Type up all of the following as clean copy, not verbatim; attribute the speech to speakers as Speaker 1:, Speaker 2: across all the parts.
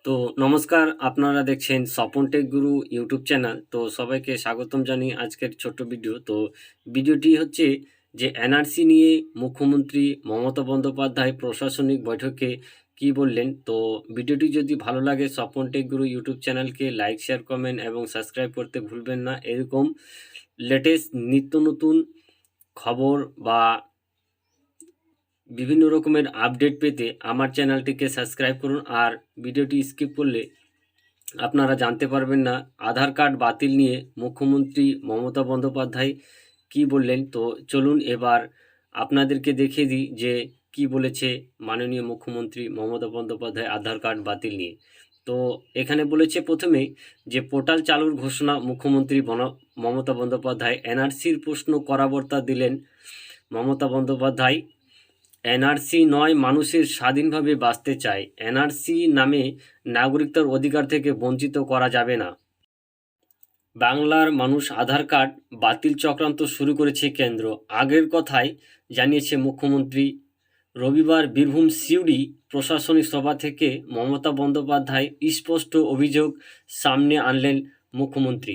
Speaker 1: তো নমস্কার, আপনারা দেখছেন স্বপন টেক গুরু ইউটিউব চ্যানেল। তো সবাইকে স্বাগতম জানিয়ে আজকের ছোট্ট ভিডিও। তো ভিডিওটি হচ্ছে যে এনআরসি নিয়ে মুখ্যমন্ত্রী মমতা বন্দ্যোপাধ্যায় প্রশাসনিক বৈঠকে কি বললেন। তো ভিডিওটি যদি ভালো লাগে স্বপন টেক গুরু ইউটিউব চ্যানেলকে লাইক, শেয়ার, কমেন্ট এবং সাবস্ক্রাইব করতে ভুলবেন না। এরকম লেটেস্ট নিত্য নতুন খবর বা বিভিন্ন রকমের আপডেট পেতে আমার চ্যানেলটিকে সাবস্ক্রাইব করুন। আর ভিডিওটি স্কিপ করলে আপনারা জানতে পারবেন না আধার কার্ড বাতিল নিয়ে মুখ্যমন্ত্রী মমতা বন্দ্যোপাধ্যায় কি বললেন। তো চলুন এবার আপনাদেরকে দেখিয়ে দিই যে কি বলেছে মাননীয় মুখ্যমন্ত্রী মমতা বন্দ্যোপাধ্যায় আধার কার্ড বাতিল নিয়ে। তো এখানে বলেছে প্রথমেই যে পোর্টাল চালুর ঘোষণা মুখ্যমন্ত্রী মমতা বন্দ্যোপাধ্যায়। এনআরসির প্রশ্ন করাবার্তা দিলেন মমতা বন্দ্যোপাধ্যায়। এনআরসি নয়, মানুষের স্বাধীনভাবে বাঁচতে চায়। এনআরসি নামে নাগরিকতার অধিকার থেকে বঞ্চিত করা যাবে না। বাংলার মানুষ আধার কার্ড বাতিল চক্রান্ত শুরু করেছে কেন্দ্র, আগের কথাই জানিয়েছে মুখ্যমন্ত্রী। রবিবার বীরভূম সিউড়ি প্রশাসনিক সভা থেকে মমতা বন্দ্যোপাধ্যায় স্পষ্ট অভিযোগ সামনে আনলেন মুখ্যমন্ত্রী।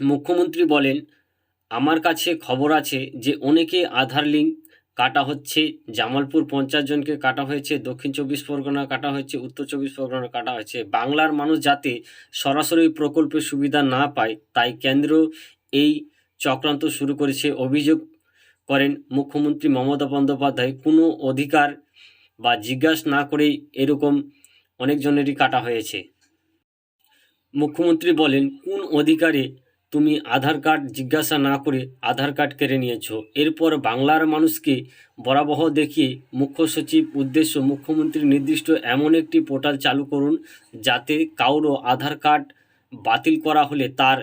Speaker 1: মুখ্যমন্ত্রী বলেন, আমার কাছে খবর আছে যে অনেকে আধার লিঙ্ক কাটা হচ্ছে। জামালপুর 50 জনকে কাটা হয়েছে, দক্ষিণ 24 পরগনা কাটা হয়েছে, উত্তর 24 পরগনা কাটা হয়েছে। বাংলার মানুষ যাতে সরাসরি প্রকল্পের সুবিধা না পায় তাই কেন্দ্র এই চক্রান্ত শুরু করেছে অভিযোগ করেন মুখ্যমন্ত্রী মমতা বন্দ্যোপাধ্যায়। কোনো অধিকার বা জিজ্ঞাসা না করেই এরকম অনেকজনেরই কাটা হয়েছে। মুখ্যমন্ত্রী বলেন, কোন অধিকারে তুমি আধার কার্ড জিজ্ঞাসা না করে আধার কার্ড কেড়ে নিয়েছো? এরপর বাংলার মানুষকে বরাবহ দেখিয়ে মুখ্য সচিব উদ্দেশ্য মুখ্যমন্ত্রী নির্দিষ্ট এমন একটি পোর্টাল চালু করুন যাতে কারো আধার কার্ড বাতিল করা হলে তার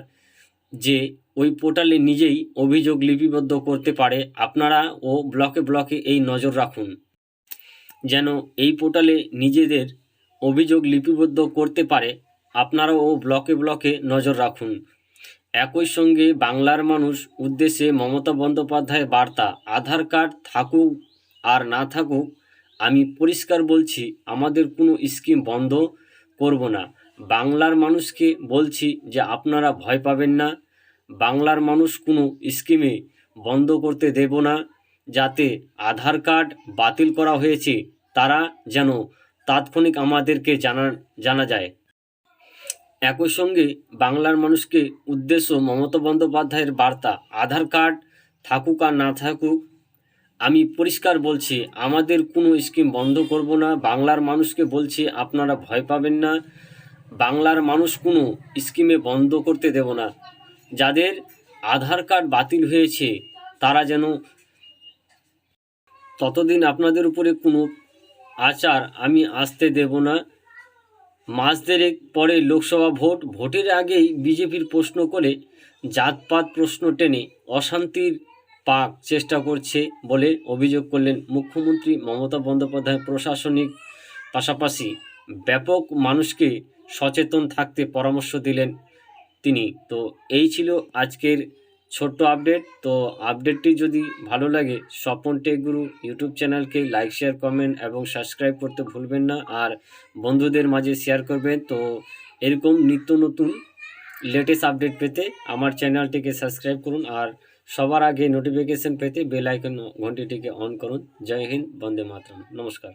Speaker 1: যে ওই পোর্টালে নিজেই অভিযোগ লিপিবদ্ধ করতে পারে। আপনারা ও ব্লকে ব্লকে এই নজর রাখুন যেন এই পোর্টালে নিজেদের অভিযোগ লিপিবদ্ধ করতে পারে। আপনারাও ব্লকে ব্লকে নজর রাখুন। একই সঙ্গে বাংলার মানুষ উদ্দেশ্যে মমতা বন্দ্যোপাধ্যায়ের বার্তা, আধার কার্ড থাকুক আর না থাকুক আমি পরিষ্কার বলছি, আমাদের কোনো স্কিম বন্ধ করব না। বাংলার মানুষকে বলছি যে আপনারা ভয় পাবেন না। বাংলার মানুষ কোনো স্কিমে বন্ধ করতে দেব না। যাতে আধার কার্ড বাতিল করা হয়েছে তারা যেন তাৎক্ষণিক আমাদেরকে জানা যায়। একই সঙ্গে বাংলার মানুষকে উদ্দেশ্য মমতা বন্দ্যোপাধ্যায়ের বার্তা, আধার কার্ড থাকুক আর না থাকুক আমি পরিষ্কার বলছি, আমাদের কোনো স্কিম বন্ধ করব না। বাংলার মানুষকে বলছি আপনারা ভয় পাবেন না। বাংলার মানুষ কোনো স্কিমে বন্ধ করতে দেব না। যাদের আধার কার্ড বাতিল হয়েছে তারা যেন ততদিন আপনাদের উপরে কোনো আচার আমি আসতে দেব না। মাস দেড়েক পরে লোকসভা ভোটের আগেই বিজেপির প্রশ্ন করে জাতপাত প্রশ্ন টেনে অশান্তির পাক চেষ্টা করছে বলে অভিযোগ করলেন মুখ্যমন্ত্রী মমতা বন্দ্যোপাধ্যায়। প্রশাসনিক পাশাপাশি ব্যাপক মানুষকে সচেতন থাকতে পরামর্শ দিলেন তিনি। তো এই ছিল আজকের ছোট্ট আপডেট। তো আপডেটটি যদি ভালো লাগে স্বপন টেক গুরু ইউটিউব চ্যানেলকে লাইক, শেয়ার, কমেন্ট এবং সাবস্ক্রাইব করতে ভুলবেন না। আর বন্ধুদের মাঝে শেয়ার করবেন। তো এরকম নিত্য নতুন লেটেস্ট আপডেট পেতে আমার চ্যানেলটিকে সাবস্ক্রাইব করুন। আর সবার আগে নোটিফিকেশন পেতে বেল আইকন ঘন্টিটিকে অন করুন। জয় হিন্দ, বন্দে মাতরম। নমস্কার।